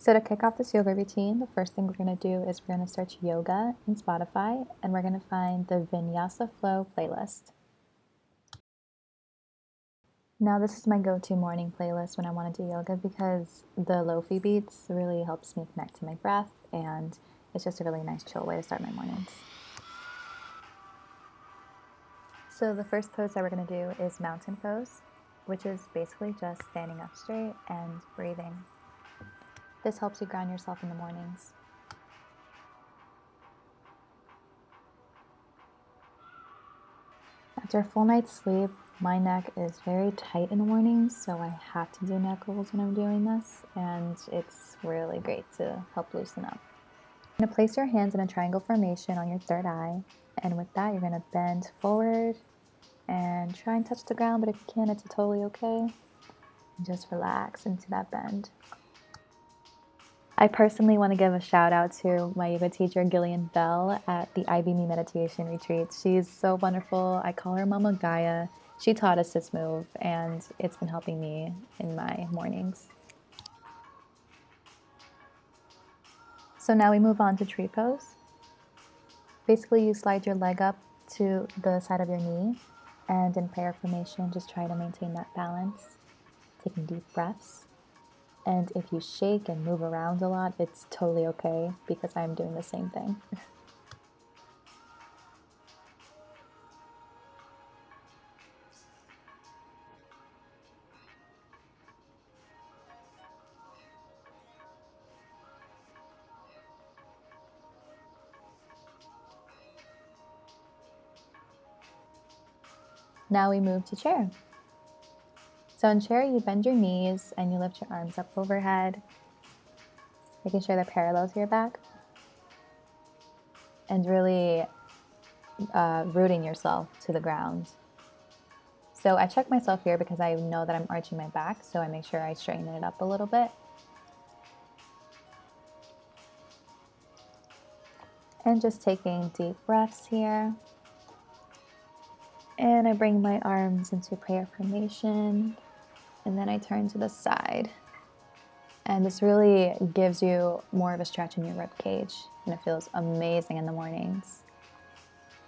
So to kick off this yoga routine, the first thing we're going to do is we're going to search yoga in Spotify, and we're going to find the Vinyasa Flow playlist. Now this is my go-to morning playlist when I want to do yoga because the lo-fi beats really helps me connect to my breath, and it's just a really nice chill way to start my mornings. So the first pose that we're going to do is mountain pose, which is basically just standing up straight and breathing. This helps you ground yourself in the mornings. After a full night's sleep, my neck is very tight in the mornings, so I have to do neck rolls when I'm doing this, and it's really great to help loosen up. You're going to place your hands in a triangle formation on your third eye, and with that, you're going to bend forward and try and touch the ground, but if you can't, it's totally okay. And just relax into that bend. I personally want to give a shout out to my yoga teacher, Gillian Bell, at the IBME meditation retreat. She's so wonderful. I call her Mama Gaia. She taught us this move, and it's been helping me in my mornings. So now we move on to tree pose. Basically, you slide your leg up to the side of your knee, and in prayer formation, just try to maintain that balance, taking deep breaths. And if you shake and move around a lot, it's totally okay because I'm doing the same thing. Now we move to chair. So in chair, you bend your knees and you lift your arms up overhead, making sure they're parallel to your back, and really rooting yourself to the ground. So I check myself here because I know that I'm arching my back, so I make sure I straighten it up a little bit. And just taking deep breaths here. And I bring my arms into prayer formation, and then I turn to the side. And this really gives you more of a stretch in your rib cage, and it feels amazing in the mornings.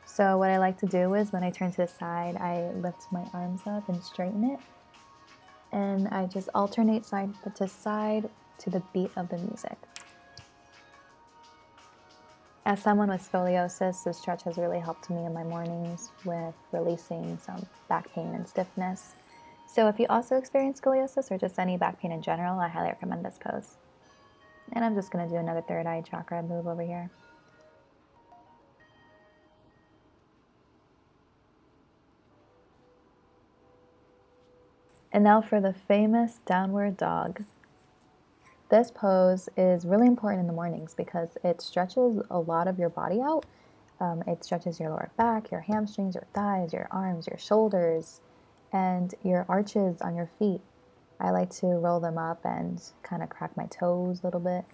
So what I like to do is when I turn to the side, I lift my arms up and straighten it. And I just alternate side to side to the beat of the music. As someone with scoliosis, this stretch has really helped me in my mornings with releasing some back pain and stiffness. So if you also experience scoliosis or just any back pain in general, I highly recommend this pose. And I'm just going to do another third eye chakra move over here. And now for the famous downward dog. This pose is really important in the mornings because it stretches a lot of your body out. It stretches your lower back, your hamstrings, your thighs, your arms, your shoulders, and your arches on your feet. I like to roll them up and kind of crack my toes a little bit.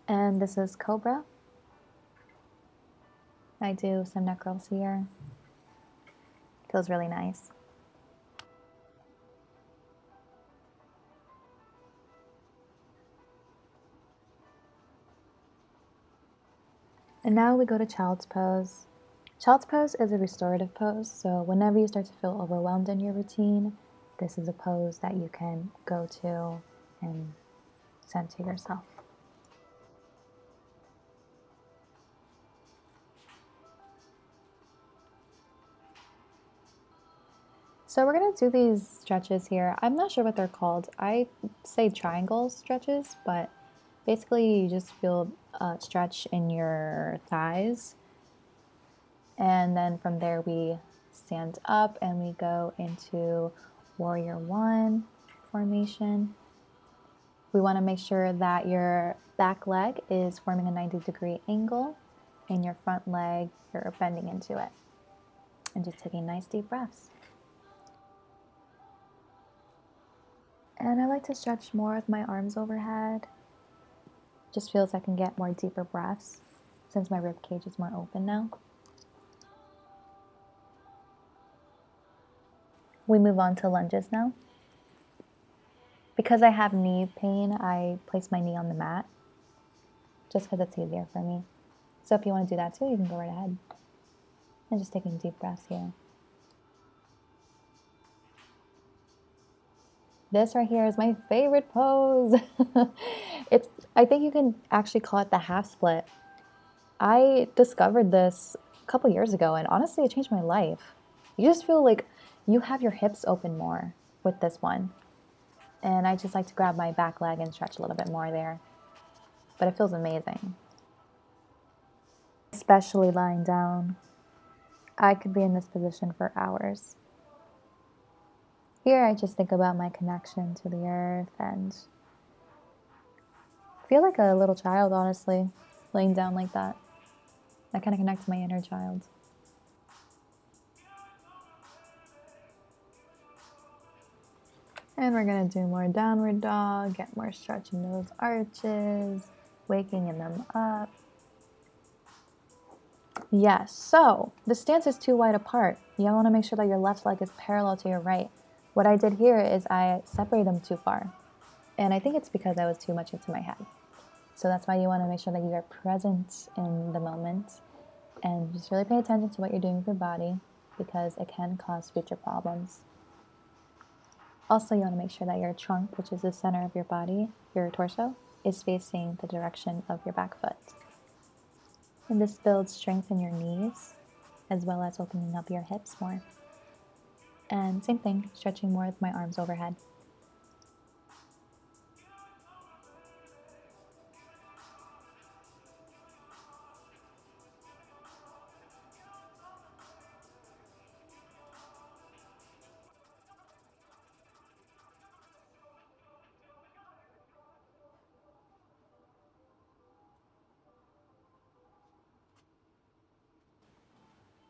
And this is Cobra. I do some neck rolls here. Feels really nice. And now we go to Child's Pose. Child's Pose is a restorative pose, so whenever you start to feel overwhelmed in your routine, this is a pose that you can go to and send to yourself. So we're going to do these stretches here. I'm not sure what they're called. I say triangle stretches, but basically you just feel a stretch in your thighs. And then from there we stand up and we go into Warrior One formation. We want to make sure that your back leg is forming a 90-degree angle and your front leg, you're bending into it. And just taking nice deep breaths. And I like to stretch more with my arms overhead. Just feels I can get more deeper breaths since my rib cage is more open now. We move on to lunges now. Because I have knee pain, I place my knee on the mat just because it's easier for me. So if you want to do that too, you can go right ahead. And just taking deep breaths here. This right here is my favorite pose. I think you can actually call it the half split. I discovered this a couple years ago, and honestly, it changed my life. You just feel like you have your hips open more with this one. And I just like to grab my back leg and stretch a little bit more there. But it feels amazing. Especially lying down. I could be in this position for hours. Here, I just think about my connection to the earth and feel like a little child, honestly, laying down like that. I kind of connect to my inner child. And we're gonna do more downward dog, get more stretch in those arches, waking them up. Yes, so the stance is too wide apart. You want to make sure that your left leg is parallel to your right. What I did here is I separated them too far. And I think it's because I was too much into my head. So that's why you want to make sure that you are present in the moment and just really pay attention to what you're doing with your body because it can cause future problems. Also, you want to make sure that your trunk, which is the center of your body, your torso, is facing the direction of your back foot. And this builds strength in your knees, as well as opening up your hips more. And same thing, stretching more with my arms overhead.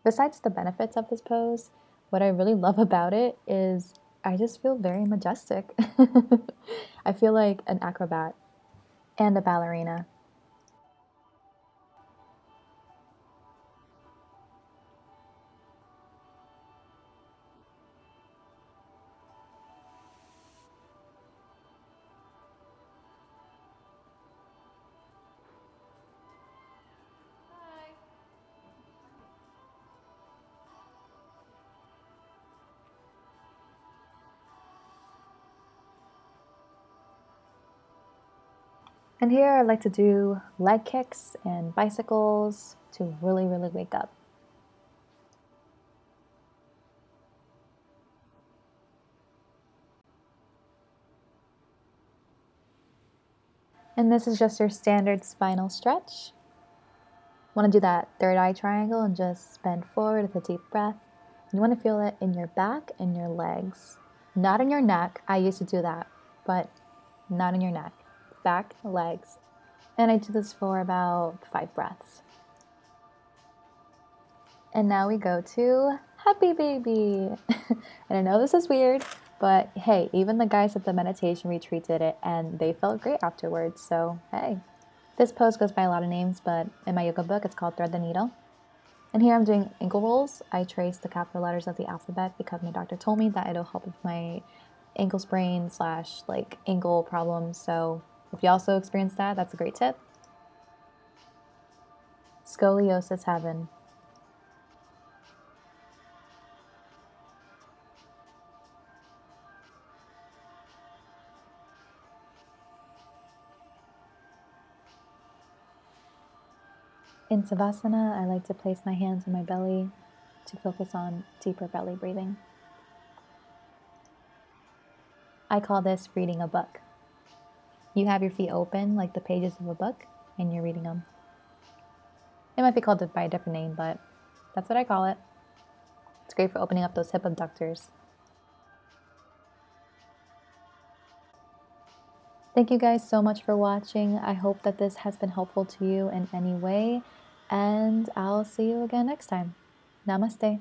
Besides the benefits of this pose, what I really love about it is I just feel very majestic. I feel like an acrobat and a ballerina. And here I like to do leg kicks and bicycles to really, really wake up. And this is just your standard spinal stretch. Want to do that third eye triangle and just bend forward with a deep breath. You want to feel it in your back and your legs, not in your neck. I used to do that, but not in your neck. Back, legs. And I do this for about 5 breaths. And now we go to Happy Baby. And I know this is weird, but hey, even the guys at the meditation retreat did it and they felt great afterwards. So, hey. This pose goes by a lot of names, but in my yoga book, it's called Thread the Needle. And here I'm doing ankle rolls. I trace the capital letters of the alphabet because my doctor told me that it'll help with my ankle sprain / like ankle problems. So if you also experience that, that's a great tip. Scoliosis heaven. In Savasana, I like to place my hands on my belly to focus on deeper belly breathing. I call this reading a book. You have your feet open like the pages of a book and you're reading them. It might be called by a different name, but that's what I call it. It's great for opening up those hip abductors. Thank you guys so much for watching. I hope that this has been helpful to you in any way, and I'll see you again next time. Namaste.